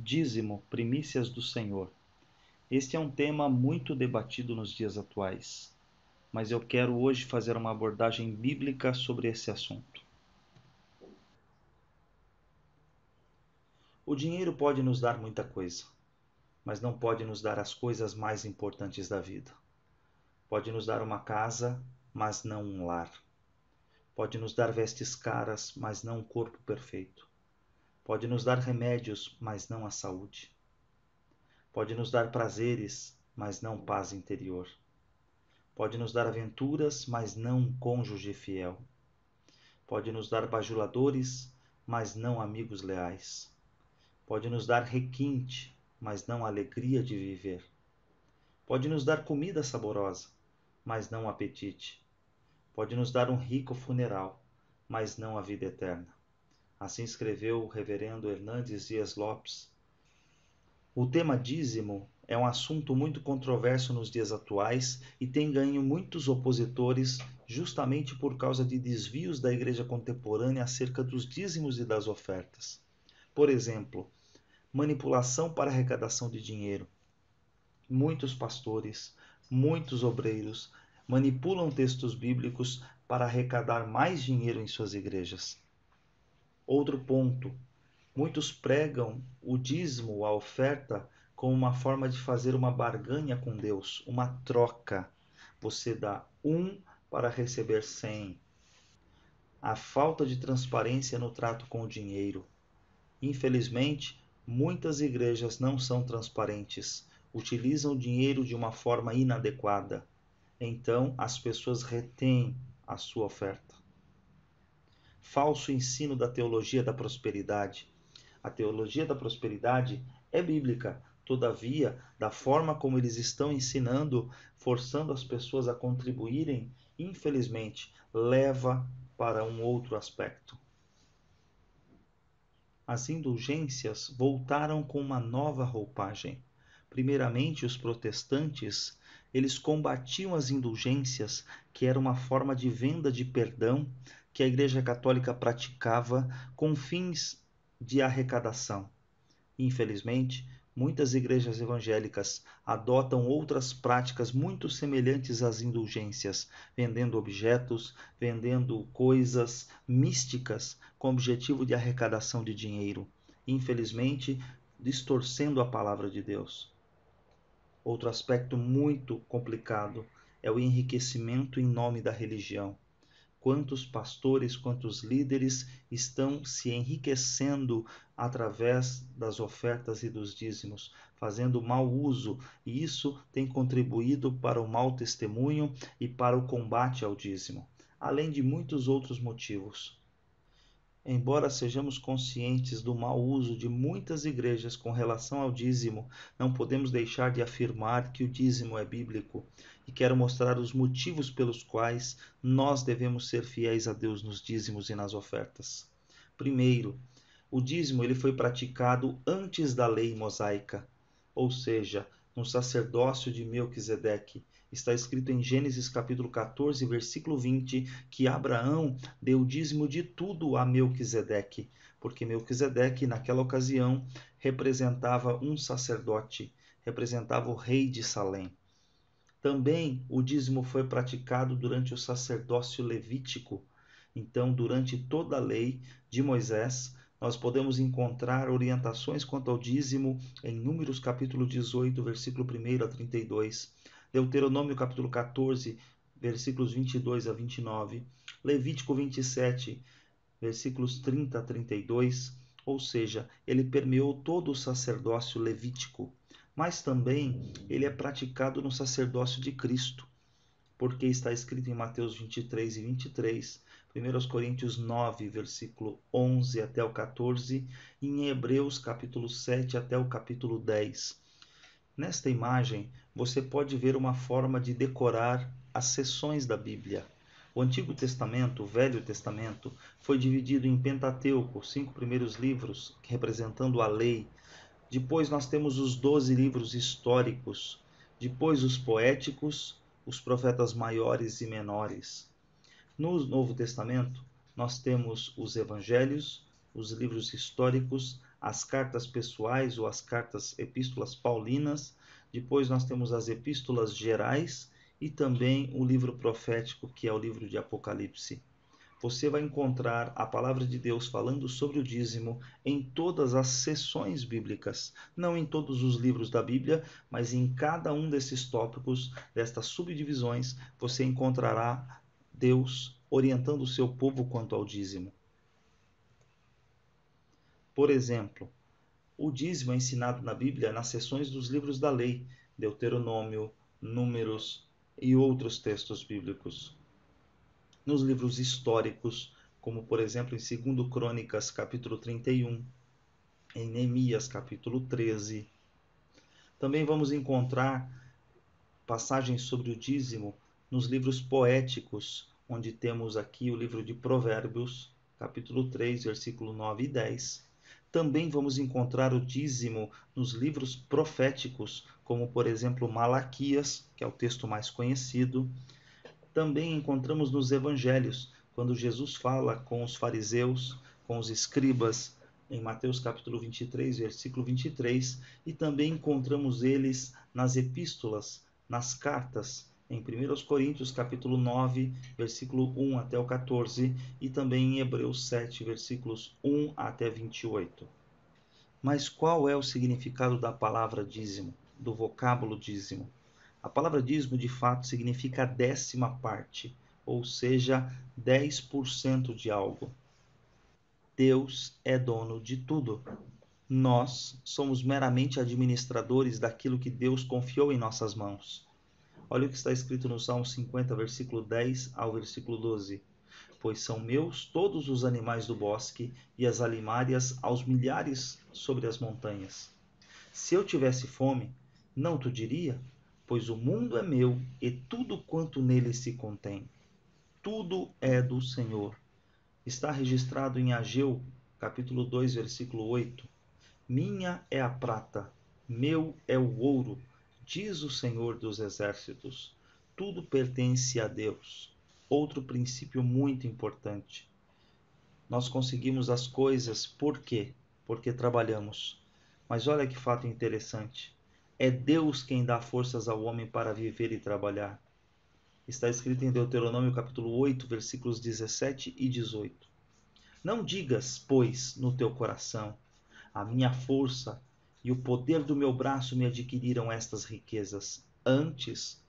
Dízimo, primícias do Senhor. Este é um tema muito debatido nos dias atuais, mas eu quero hoje fazer uma abordagem bíblica sobre esse assunto. O dinheiro pode nos dar muita coisa, mas não pode nos dar as coisas mais importantes da vida. Pode nos dar uma casa, mas não um lar. Pode nos dar vestes caras, mas não um corpo perfeito. Pode nos dar remédios, mas não a saúde. Pode nos dar prazeres, mas não paz interior. Pode nos dar aventuras, mas não um cônjuge fiel. Pode nos dar bajuladores, mas não amigos leais. Pode nos dar requinte, mas não alegria de viver. Pode nos dar comida saborosa, mas não apetite. Pode nos dar um rico funeral, mas não a vida eterna. Assim escreveu o reverendo Hernandes Dias Lopes. O tema dízimo é um assunto muito controverso nos dias atuais e tem ganho muitos opositores justamente por causa de desvios da igreja contemporânea acerca dos dízimos e das ofertas. Por exemplo, manipulação para arrecadação de dinheiro. Muitos pastores, muitos obreiros manipulam textos bíblicos para arrecadar mais dinheiro em suas igrejas. Outro ponto, muitos pregam o dízimo, a oferta, como uma forma de fazer uma barganha com Deus, uma troca. Você dá 1 para receber 100. A falta de transparência no trato com o dinheiro. Infelizmente, muitas igrejas não são transparentes, utilizam o dinheiro de uma forma inadequada. Então, as pessoas retêm a sua oferta. Falso ensino da teologia da prosperidade. A teologia da prosperidade é bíblica, todavia, da forma como eles estão ensinando, forçando as pessoas a contribuírem, infelizmente, leva para um outro aspecto. As indulgências voltaram com uma nova roupagem. Primeiramente, os protestantes, eles combatiam as indulgências, que era uma forma de venda de perdão que a Igreja Católica praticava com fins de arrecadação. Infelizmente, muitas igrejas evangélicas adotam outras práticas muito semelhantes às indulgências, vendendo objetos, vendendo coisas místicas com o objetivo de arrecadação de dinheiro. Infelizmente, distorcendo a palavra de Deus. Outro aspecto muito complicado é o enriquecimento em nome da religião. Quantos pastores, quantos líderes estão se enriquecendo através das ofertas e dos dízimos, fazendo mau uso, e isso tem contribuído para o mau testemunho e para o combate ao dízimo, além de muitos outros motivos. Embora sejamos conscientes do mau uso de muitas igrejas com relação ao dízimo, não podemos deixar de afirmar que o dízimo é bíblico e quero mostrar os motivos pelos quais nós devemos ser fiéis a Deus nos dízimos e nas ofertas. Primeiro, o dízimo ele foi praticado antes da lei mosaica, ou seja, no sacerdócio de Melquisedeque. Está escrito em Gênesis capítulo 14, versículo 20, que Abraão deu o dízimo de tudo a Melquisedeque, porque Melquisedeque, naquela ocasião, representava um sacerdote, representava o rei de Salém. Também o dízimo foi praticado durante o sacerdócio levítico. Então, durante toda a lei de Moisés, nós podemos encontrar orientações quanto ao dízimo em Números capítulo 18, versículo 1 a 32, Deuteronômio capítulo 14, versículos 22 a 29, Levítico 27, versículos 30 a 32, ou seja, ele permeou todo o sacerdócio levítico, mas também ele é praticado no sacerdócio de Cristo, porque está escrito em Mateus 23 e 23, 1 Coríntios 9, versículo 11 até o 14, e em Hebreus capítulo 7 até o capítulo 10. Nesta imagem, você pode ver uma forma de decorar as seções da Bíblia. O Antigo Testamento, o Velho Testamento, foi dividido em Pentateuco, 5 primeiros livros, representando a lei. Depois nós temos os 12 livros históricos. Depois os poéticos, os profetas maiores e menores. No Novo Testamento, nós temos os evangelhos, os livros históricos, as cartas pessoais ou as cartas epístolas paulinas. Depois nós temos as epístolas gerais e também o livro profético, que é o livro de Apocalipse. Você vai encontrar a palavra de Deus falando sobre o dízimo em todas as seções bíblicas, não em todos os livros da Bíblia, mas em cada um desses tópicos, destas subdivisões, você encontrará Deus orientando o seu povo quanto ao dízimo. Por exemplo, o dízimo é ensinado na Bíblia nas seções dos livros da lei, Deuteronômio, Números e outros textos bíblicos. Nos livros históricos, como por exemplo em 2 Crônicas, capítulo 31, em Neemias, capítulo 13. Também vamos encontrar passagens sobre o dízimo nos livros poéticos, onde temos aqui o livro de Provérbios, capítulo 3, versículo 9 e 10. Também vamos encontrar o dízimo nos livros proféticos, como por exemplo Malaquias, que é o texto mais conhecido. Também encontramos nos evangelhos, quando Jesus fala com os fariseus, com os escribas, em Mateus capítulo 23, versículo 23, e também encontramos eles nas epístolas, nas cartas, em 1 Coríntios capítulo 9, versículo 1 até o 14, e também em Hebreus 7, versículos 1 até 28. Mas qual é o significado da palavra dízimo, do vocábulo dízimo? A palavra dízimo, de fato, significa a 10ª parte, ou seja, 10% de algo. Deus é dono de tudo. Nós somos meramente administradores daquilo que Deus confiou em nossas mãos. Olha o que está escrito no Salmo 50, versículo 10 ao versículo 12. Pois são meus todos os animais do bosque e as alimárias aos milhares sobre as montanhas. Se eu tivesse fome, não tu diria? Pois o mundo é meu e tudo quanto nele se contém. Tudo é do Senhor. Está registrado em Ageu, capítulo 2, versículo 8. Minha é a prata, meu é o ouro, diz o Senhor dos exércitos. Tudo pertence a Deus. Outro princípio muito importante. Nós conseguimos as coisas por quê? Porque trabalhamos. Mas olha que fato interessante. É Deus quem dá forças ao homem para viver e trabalhar. Está escrito em Deuteronômio capítulo 8, versículos 17 e 18. Não digas, pois, no teu coração, a minha força e o poder do meu braço me adquiriram estas riquezas. Antes,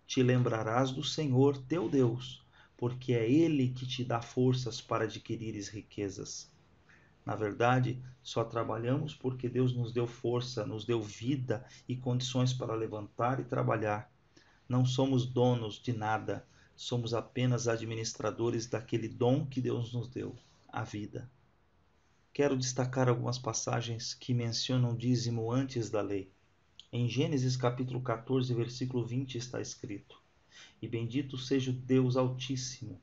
te lembrarás do Senhor teu Deus, porque é Ele que te dá forças para adquirires riquezas. Na verdade, só trabalhamos porque Deus nos deu força, nos deu vida e condições para levantar e trabalhar. Não somos donos de nada, somos apenas administradores daquele dom que Deus nos deu, a vida. Quero destacar algumas passagens que mencionam o dízimo antes da lei. Em Gênesis capítulo 14, versículo 20 está escrito: E bendito seja o Deus Altíssimo,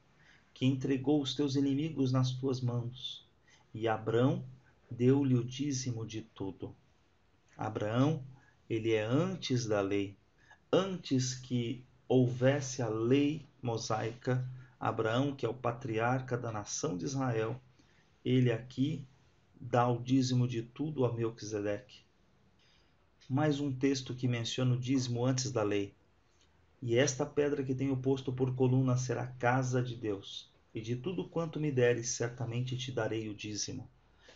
que entregou os teus inimigos nas tuas mãos. E Abrão deu-lhe o dízimo de tudo. Abraão, ele é antes da lei. Antes que houvesse a lei mosaica, Abraão, que é o patriarca da nação de Israel, ele aqui dá o dízimo de tudo a Melquisedeque. Mais um texto que menciona o dízimo antes da lei. E esta pedra que tenho posto por coluna será casa de Deus. E de tudo quanto me deres, certamente te darei o dízimo.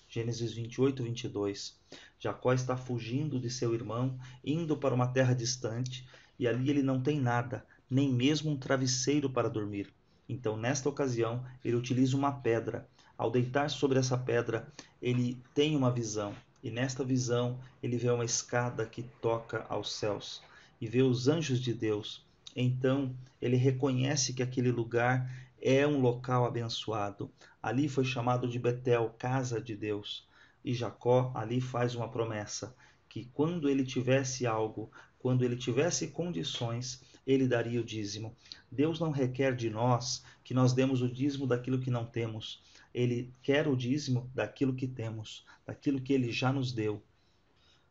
Gênesis 28, 22. Jacó está fugindo de seu irmão, indo para uma terra distante, e ali ele não tem nada, nem mesmo um travesseiro para dormir. Então, nesta ocasião, ele utiliza uma pedra. Ao deitar sobre essa pedra, ele tem uma visão. E nesta visão, ele vê uma escada que toca aos céus e vê os anjos de Deus. Então, ele reconhece que aquele lugar é um local abençoado. Ali foi chamado de Betel, casa de Deus. E Jacó ali faz uma promessa, que quando ele tivesse algo, quando ele tivesse condições, ele daria o dízimo. Deus não requer de nós que nós demos o dízimo daquilo que não temos. Ele quer o dízimo daquilo que temos, daquilo que ele já nos deu.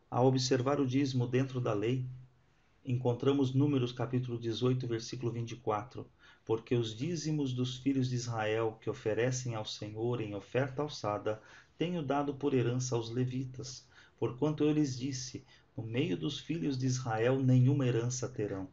Ao observar o dízimo dentro da lei, encontramos Números capítulo 18, versículo 24. Porque os dízimos dos filhos de Israel que oferecem ao Senhor em oferta alçada tenho dado por herança aos levitas, porquanto eu lhes disse: no meio dos filhos de Israel nenhuma herança terão.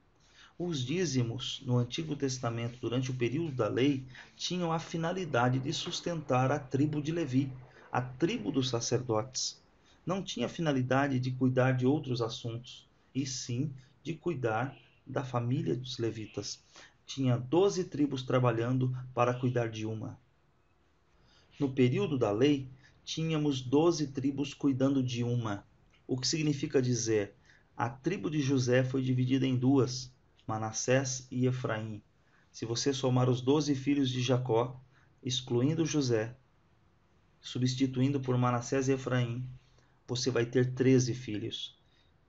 Os dízimos, no Antigo Testamento, durante o período da lei, tinham a finalidade de sustentar a tribo de Levi, a tribo dos sacerdotes. Não tinha a finalidade de cuidar de outros assuntos, e sim de cuidar da família dos levitas. Tinha 12 tribos trabalhando para cuidar de uma. No período da lei, tínhamos 12 tribos cuidando de uma, o que significa dizer: a tribo de José foi dividida em duas, Manassés e Efraim. Se você somar os 12 filhos de Jacó, excluindo José, substituindo por Manassés e Efraim, você vai ter 13 filhos.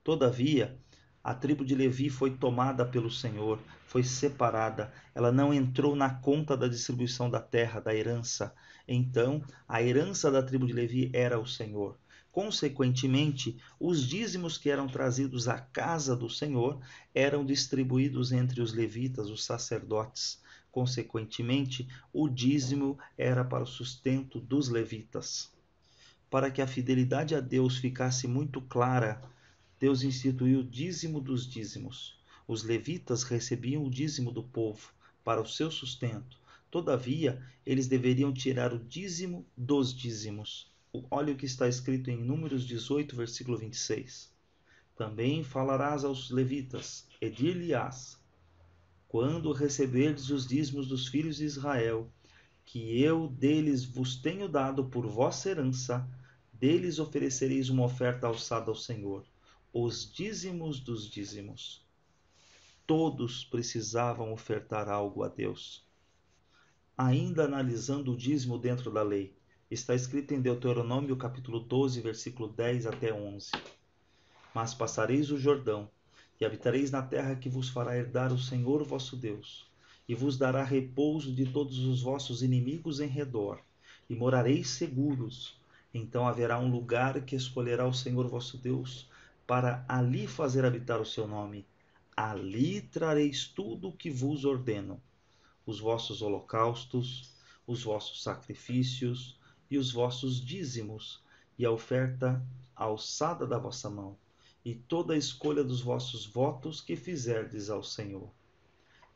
Todavia, a tribo de Levi foi tomada pelo Senhor, foi separada, ela não entrou na conta da distribuição da terra, da herança. Então, a herança da tribo de Levi era o Senhor. Consequentemente, os dízimos que eram trazidos à casa do Senhor eram distribuídos entre os levitas, os sacerdotes. Consequentemente, o dízimo era para o sustento dos levitas. Para que a fidelidade a Deus ficasse muito clara, Deus instituiu o dízimo dos dízimos. Os levitas recebiam o dízimo do povo para o seu sustento. Todavia, eles deveriam tirar o dízimo dos dízimos. Olha o que está escrito em Números 18, versículo 26. Também falarás aos levitas, e dir-lhe-ás: quando receberdes os dízimos dos filhos de Israel, que eu deles vos tenho dado por vossa herança, deles oferecereis uma oferta alçada ao Senhor, os dízimos dos dízimos. Todos precisavam ofertar algo a Deus. Ainda analisando o dízimo dentro da lei, está escrito em Deuteronômio capítulo 12, versículo 10 até 11. Mas passareis o Jordão, e habitareis na terra que vos fará herdar o Senhor vosso Deus, e vos dará repouso de todos os vossos inimigos em redor, e morareis seguros. Então haverá um lugar que escolherá o Senhor vosso Deus, para ali fazer habitar o seu nome. Ali trareis tudo o que vos ordeno, os vossos holocaustos, os vossos sacrifícios e os vossos dízimos, e a oferta alçada da vossa mão, e toda a escolha dos vossos votos que fizerdes ao Senhor.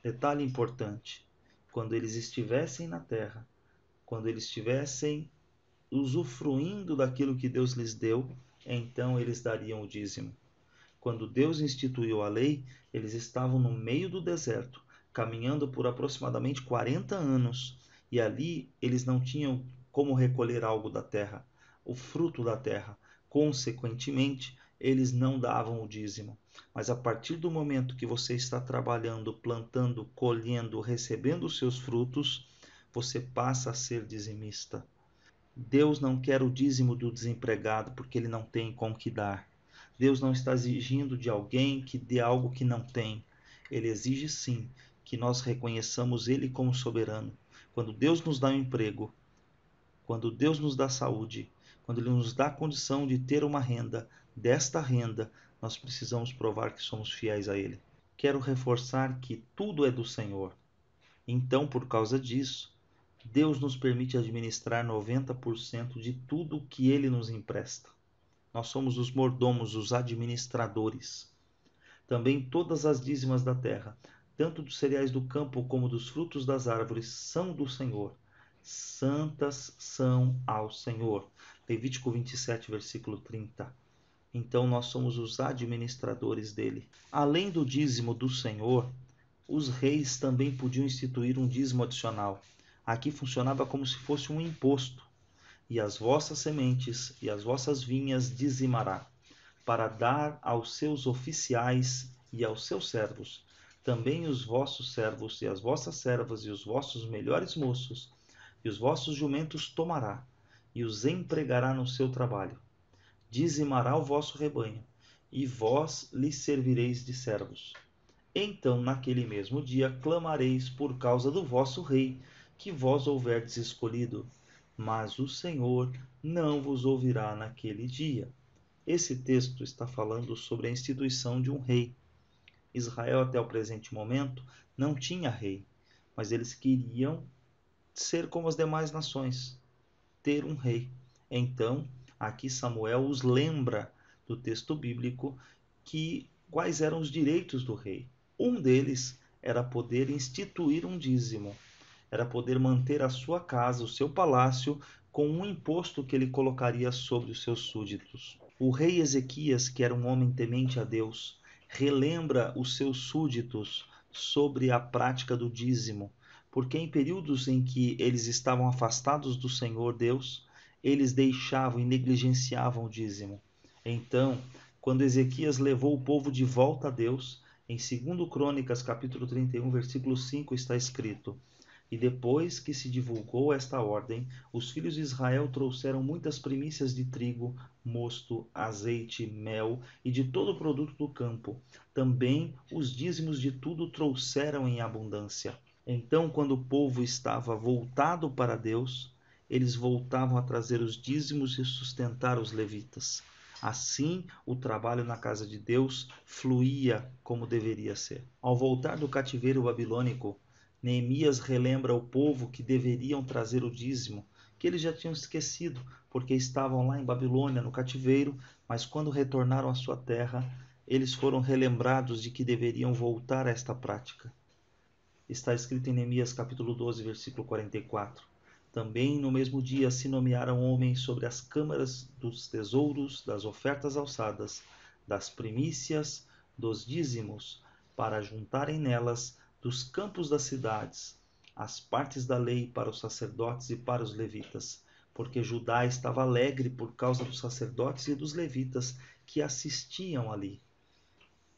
Detalhe importante: quando eles estivessem na terra, quando eles estivessem usufruindo daquilo que Deus lhes deu, então eles dariam o dízimo. Quando Deus instituiu a lei, eles estavam no meio do deserto, caminhando por aproximadamente 40 anos, e ali eles não tinham como recolher algo da terra, o fruto da terra. Consequentemente, eles não davam o dízimo. Mas a partir do momento que você está trabalhando, plantando, colhendo, recebendo os seus frutos, você passa a ser dizimista. Deus não quer o dízimo do desempregado porque ele não tem com que dar. Deus não está exigindo de alguém que dê algo que não tem. Ele exige sim que nós reconheçamos Ele como soberano. Quando Deus nos dá um emprego, quando Deus nos dá saúde, quando Ele nos dá a condição de ter uma renda, desta renda nós precisamos provar que somos fiéis a Ele. Quero reforçar que tudo é do Senhor. Então, por causa disso, Deus nos permite administrar 90% de tudo que Ele nos empresta. Nós somos os mordomos, os administradores. Também todas as dízimas da terra, tanto dos cereais do campo como dos frutos das árvores, são do Senhor. Santas são ao Senhor. Levítico 27, versículo 30. Então nós somos os administradores dele. Além do dízimo do Senhor, os reis também podiam instituir um dízimo adicional. Aqui funcionava como se fosse um imposto. E as vossas sementes e as vossas vinhas dizimará, para dar aos seus oficiais e aos seus servos. Também os vossos servos e as vossas servas e os vossos melhores moços e os vossos jumentos tomará, e os empregará no seu trabalho. Dizimará o vosso rebanho, e vós lhe servireis de servos. Então, naquele mesmo dia, clamareis por causa do vosso rei, que vós houverdes escolhido, mas o Senhor não vos ouvirá naquele dia. Esse texto está falando sobre a instituição de um rei. Israel, até o presente momento, não tinha rei, mas eles queriam ser como as demais nações, ter um rei. Então, aqui Samuel os lembra do texto bíblico quais eram os direitos do rei. Um deles era poder instituir um dízimo, era poder manter a sua casa, o seu palácio, com um imposto que ele colocaria sobre os seus súditos. O rei Ezequias, que era um homem temente a Deus, relembra os seus súditos sobre a prática do dízimo, porque em períodos em que eles estavam afastados do Senhor Deus, eles deixavam e negligenciavam o dízimo. Então, quando Ezequias levou o povo de volta a Deus, em 2 Crônicas, capítulo 31, versículo 5, está escrito: E depois que se divulgou esta ordem, os filhos de Israel trouxeram muitas primícias de trigo, mosto, azeite, mel e de todo o produto do campo. Também os dízimos de tudo trouxeram em abundância. Então, quando o povo estava voltado para Deus, eles voltavam a trazer os dízimos e sustentar os levitas. Assim, o trabalho na casa de Deus fluía como deveria ser. Ao voltar do cativeiro babilônico, Neemias relembra ao povo que deveriam trazer o dízimo, que eles já tinham esquecido, porque estavam lá em Babilônia, no cativeiro, mas quando retornaram à sua terra, eles foram relembrados de que deveriam voltar a esta prática. Está escrito em Neemias capítulo 12, versículo 44. Também no mesmo dia se nomearam homens sobre as câmaras dos tesouros, das ofertas alçadas, das primícias, dos dízimos, para juntarem nelas dos campos das cidades as partes da lei para os sacerdotes e para os levitas, porque Judá estava alegre por causa dos sacerdotes e dos levitas que assistiam ali.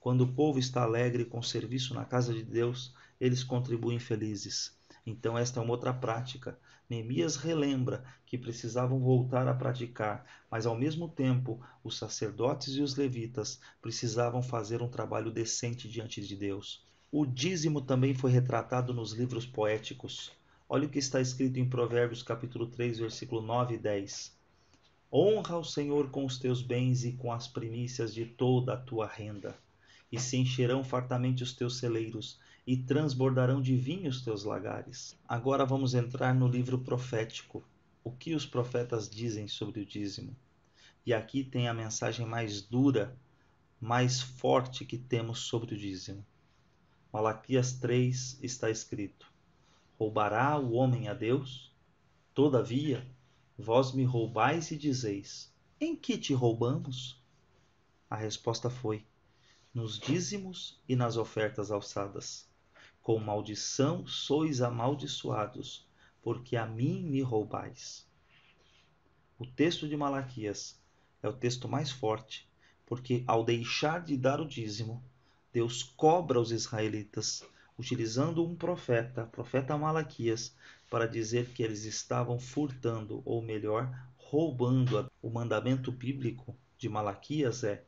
Quando o povo está alegre com o serviço na casa de Deus, eles contribuem felizes. Então esta é uma outra prática. Neemias relembra que precisavam voltar a praticar, mas ao mesmo tempo os sacerdotes e os levitas precisavam fazer um trabalho decente diante de Deus. O dízimo também foi retratado nos livros poéticos. Olha o que está escrito em Provérbios capítulo 3, versículo 9 e 10. Honra o Senhor com os teus bens e com as primícias de toda a tua renda. E se encherão fartamente os teus celeiros, e transbordarão de vinho os teus lagares. Agora vamos entrar no livro profético. O que os profetas dizem sobre o dízimo? E aqui tem a mensagem mais dura, mais forte que temos sobre o dízimo. Malaquias 3 está escrito: Roubará o homem a Deus? Todavia, vós me roubais e dizeis: Em que te roubamos? A resposta foi: nos dízimos e nas ofertas alçadas. Com maldição sois amaldiçoados, porque a mim me roubais. O texto de Malaquias é o texto mais forte, porque ao deixar de dar o dízimo, Deus cobra os israelitas, utilizando um profeta, profeta Malaquias, para dizer que eles estavam furtando, ou melhor, roubando. O mandamento bíblico de Malaquias é: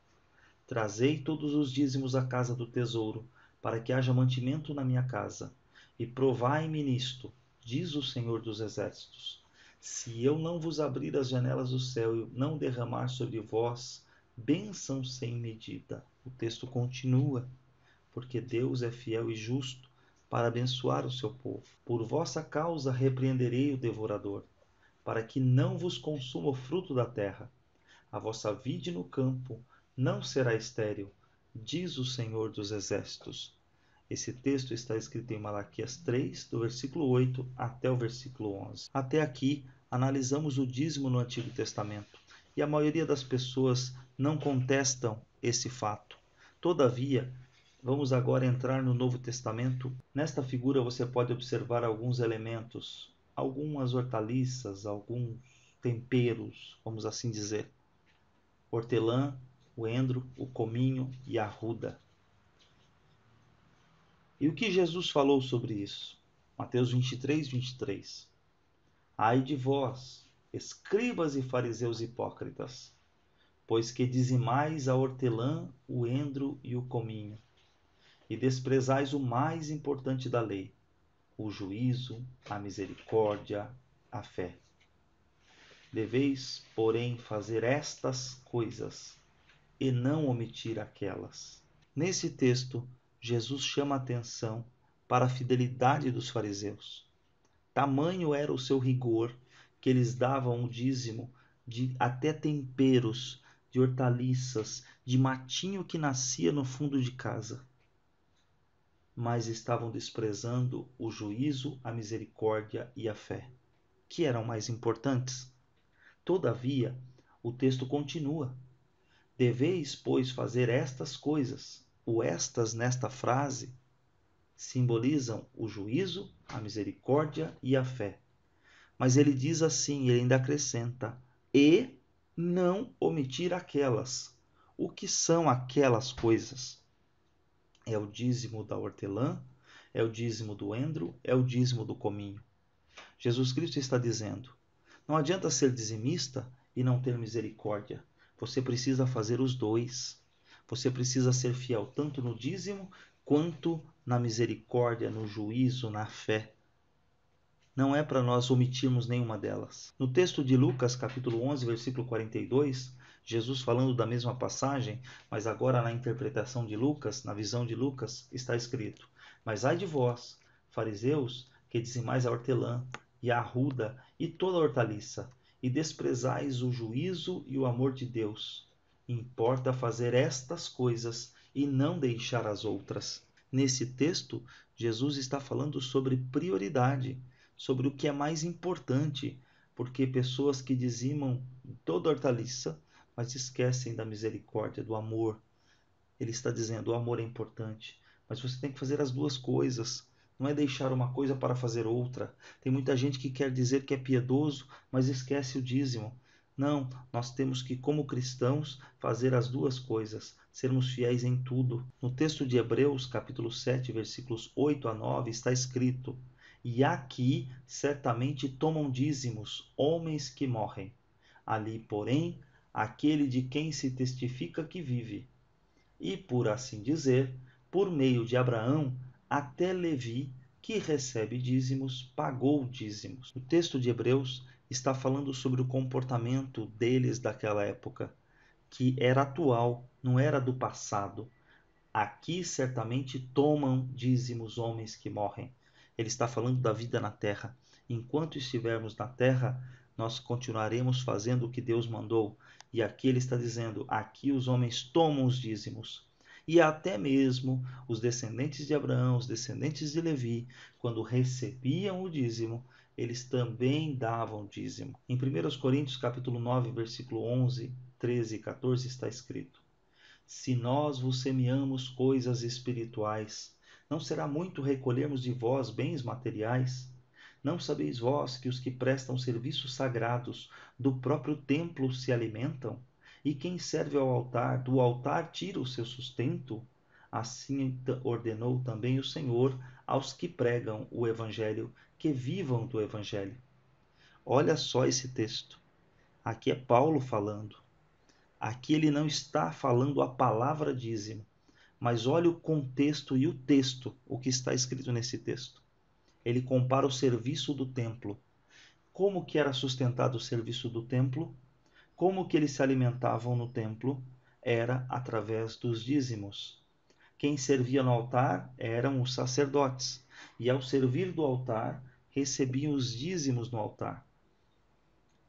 trazei todos os dízimos à casa do tesouro, para que haja mantimento na minha casa. E provai-me nisto, diz o Senhor dos Exércitos, se eu não vos abrir as janelas do céu e não derramar sobre vós bênção sem medida. O texto continua, porque Deus é fiel e justo para abençoar o seu povo. Por vossa causa repreenderei o devorador, para que não vos consuma o fruto da terra. A vossa vide no campo não será estéril, diz o Senhor dos Exércitos. Esse texto está escrito em Malaquias 3, do versículo 8 até o versículo 11. Até aqui, analisamos o dízimo no Antigo Testamento, e a maioria das pessoas não contestam esse fato. Todavia, vamos agora entrar no Novo Testamento. Nesta figura você pode observar alguns elementos, algumas hortaliças, alguns temperos, vamos assim dizer. Hortelã, o endro, o cominho e a arruda. E o que Jesus falou sobre isso? Mateus 23, 23. Ai de vós, escribas e fariseus hipócritas, pois que dizimais a hortelã, o endro e o cominho, e desprezais o mais importante da lei, o juízo, a misericórdia, a fé. Deveis, porém, fazer estas coisas, e não omitir aquelas. Nesse texto, Jesus chama a atenção para a fidelidade dos fariseus. Tamanho era o seu rigor que eles davam o dízimo de até temperos, de hortaliças, de matinho que nascia no fundo de casa. Mas estavam desprezando o juízo, a misericórdia e a fé, que eram mais importantes. Todavia, o texto continua: deveis, pois, fazer estas coisas. O estas nesta frase simbolizam o juízo, a misericórdia e a fé. Mas ele diz assim, ele ainda acrescenta: e não omitir aquelas. O que são aquelas coisas? É o dízimo da hortelã, é o dízimo do endro, é o dízimo do cominho. Jesus Cristo está dizendo: não adianta ser dizimista e não ter misericórdia. Você precisa fazer os dois. Você precisa ser fiel tanto no dízimo quanto na misericórdia, no juízo, na fé. Não é para nós omitirmos nenhuma delas. No texto de Lucas, capítulo 11, versículo 42, Jesus falando da mesma passagem, mas agora na interpretação de Lucas, na visão de Lucas, está escrito: mas ai de vós, fariseus, que dizimais a hortelã, e a arruda, e toda a hortaliça, e desprezais o juízo e o amor de Deus. Importa fazer estas coisas e não deixar as outras. Nesse texto, Jesus está falando sobre prioridade, sobre o que é mais importante, porque pessoas que dizimam toda hortaliça, mas esquecem da misericórdia, do amor. Ele está dizendo: o amor é importante, mas você tem que fazer as duas coisas. Não é deixar uma coisa para fazer outra. Tem muita gente que quer dizer que é piedoso, mas esquece o dízimo. Não, nós temos que, como cristãos, fazer as duas coisas, sermos fiéis em tudo. No texto de Hebreus, capítulo 7, versículos 8 a 9, está escrito: e aqui certamente tomam dízimos homens que morrem. Ali, porém, aquele de quem se testifica que vive. E, por assim dizer, por meio de Abraão, até Levi, que recebe dízimos, pagou dízimos. O texto de Hebreus está falando sobre o comportamento deles daquela época, que era atual, não era do passado. Aqui certamente tomam dízimos homens que morrem. Ele está falando da vida na terra. Enquanto estivermos na terra, nós continuaremos fazendo o que Deus mandou. E aqui ele está dizendo: aqui os homens tomam os dízimos. E até mesmo os descendentes de Abraão, os descendentes de Levi, quando recebiam o dízimo, eles também davam dízimo. Em 1 Coríntios capítulo 9, versículo 11, 13 e 14 está escrito: se nós vos semeamos coisas espirituais, não será muito recolhermos de vós bens materiais? Não sabeis vós que os que prestam serviços sagrados do próprio templo se alimentam? E quem serve ao altar, do altar tira o seu sustento? Assim ordenou também o Senhor aos que pregam o Evangelho, que vivam do Evangelho. Olha só esse texto. Aqui é Paulo falando. Aqui ele não está falando a palavra dízimo, mas olha o contexto e o texto, o que está escrito nesse texto. Ele compara o serviço do templo. Como que era sustentado o serviço do templo? Como que eles se alimentavam no templo? Era através dos dízimos. Quem servia no altar eram os sacerdotes, e ao servir do altar, recebiam os dízimos no altar.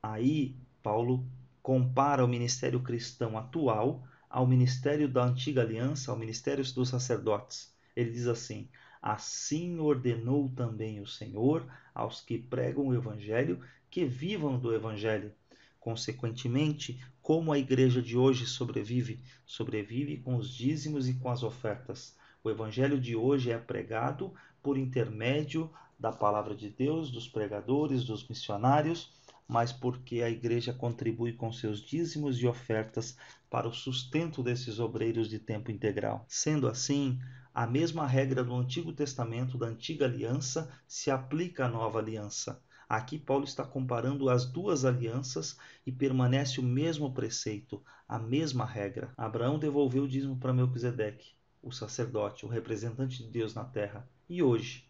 Aí, Paulo compara o ministério cristão atual ao ministério da antiga aliança, ao ministério dos sacerdotes. Ele diz assim: assim ordenou também o Senhor aos que pregam o evangelho que vivam do evangelho. Consequentemente, como a igreja de hoje sobrevive? Sobrevive com os dízimos e com as ofertas. O evangelho de hoje é pregado por intermédio da palavra de Deus, dos pregadores, dos missionários, mas porque a igreja contribui com seus dízimos e ofertas para o sustento desses obreiros de tempo integral. Sendo assim, a mesma regra do Antigo Testamento, da Antiga Aliança, se aplica à Nova Aliança. Aqui Paulo está comparando as duas alianças e permanece o mesmo preceito, a mesma regra. Abraão devolveu o dízimo para Melquisedeque, o sacerdote, o representante de Deus na terra. E hoje?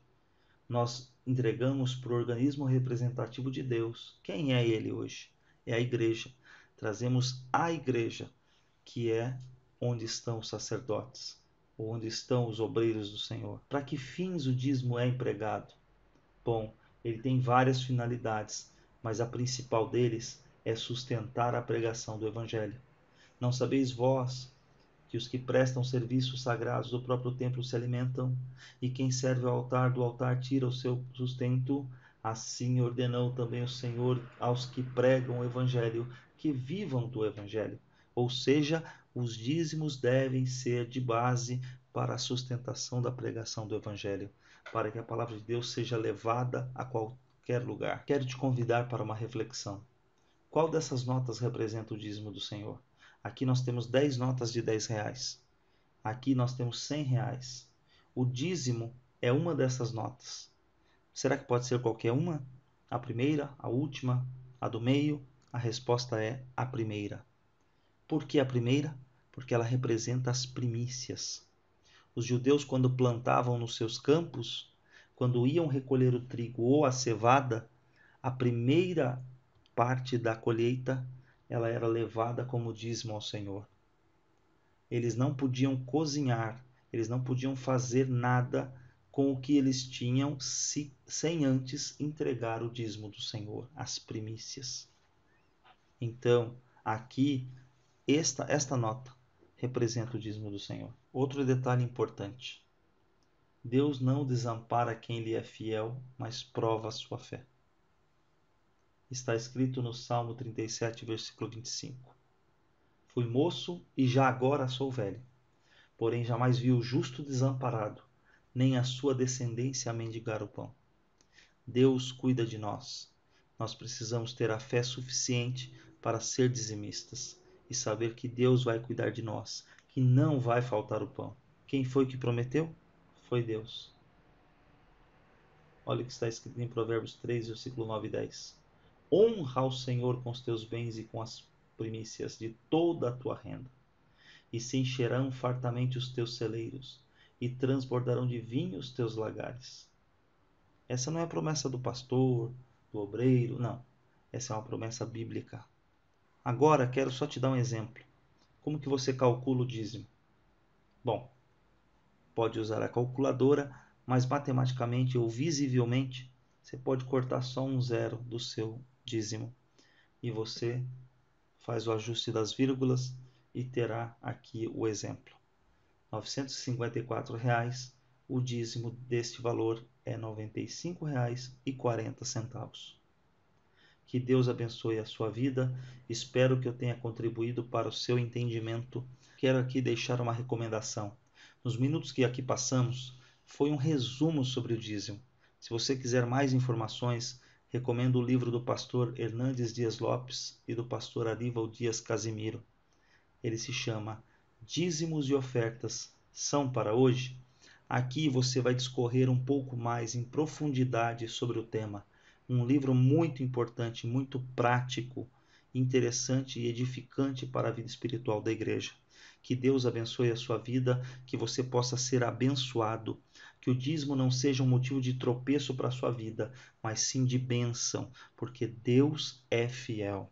Nós entregamos para o organismo representativo de Deus. Quem é ele hoje? É a igreja. Trazemos a igreja, que é onde estão os sacerdotes, onde estão os obreiros do Senhor. Para que fins o dízimo é empregado? Bom, ele tem várias finalidades, mas a principal deles é sustentar a pregação do Evangelho. Não sabeis vós que os que prestam serviços sagrados do próprio templo se alimentam, e quem serve ao altar do altar tira o seu sustento? Assim ordenou também o Senhor aos que pregam o Evangelho, que vivam do Evangelho. Ou seja, os dízimos devem ser de base para a sustentação da pregação do Evangelho, para que a palavra de Deus seja levada a qualquer lugar. Quero te convidar para uma reflexão. Qual dessas notas representa o dízimo do Senhor? Aqui nós temos 10 notas de R$10. Aqui nós temos R$100. O dízimo é uma dessas notas. Será que pode ser qualquer uma? A primeira, a última, a do meio? A resposta é a primeira. Por que a primeira? Porque ela representa as primícias. Os judeus, quando plantavam nos seus campos, quando iam recolher o trigo ou a cevada, a primeira parte da colheita ela era levada como dízimo ao Senhor. Eles não podiam cozinhar, eles não podiam fazer nada com o que eles tinham sem antes entregar o dízimo do Senhor, as primícias. Então, aqui, esta nota representa o dízimo do Senhor. Outro detalhe importante: Deus não desampara quem lhe é fiel, mas prova a sua fé. Está escrito no Salmo 37, versículo 25. Fui moço e já agora sou velho, porém jamais vi o justo desamparado, nem a sua descendência a mendigar o pão. Deus cuida de nós. Nós precisamos ter a fé suficiente para ser dizimistas e saber que Deus vai cuidar de nós, que não vai faltar o pão. Quem foi que prometeu? Foi Deus. Olha o que está escrito em Provérbios 3, versículo 9 e 10. Honra ao Senhor com os teus bens e com as primícias de toda a tua renda, e se encherão fartamente os teus celeiros, e transbordarão de vinho os teus lagares. Essa não é a promessa do pastor, do obreiro, não. Essa é uma promessa bíblica. Agora, quero só te dar um exemplo. Como que você calcula o dízimo? Bom, pode usar a calculadora, mas matematicamente ou visivelmente, você pode cortar só um zero do seu dízimo. E você faz o ajuste das vírgulas e terá aqui o exemplo. R$ 954, o dízimo deste valor é R$ 95,40. Que Deus abençoe a sua vida. Espero que eu tenha contribuído para o seu entendimento. Quero aqui deixar uma recomendação. Nos minutos que aqui passamos, foi um resumo sobre o dízimo. Se você quiser mais informações, recomendo o livro do pastor Hernandes Dias Lopes e do pastor Aníbal Dias Casimiro. Ele se chama Dízimos e Ofertas São para Hoje? Aqui você vai discorrer um pouco mais em profundidade sobre o tema. Um livro muito importante, muito prático, interessante e edificante para a vida espiritual da igreja. Que Deus abençoe a sua vida, que você possa ser abençoado, que o dízimo não seja um motivo de tropeço para a sua vida, mas sim de bênção, porque Deus é fiel.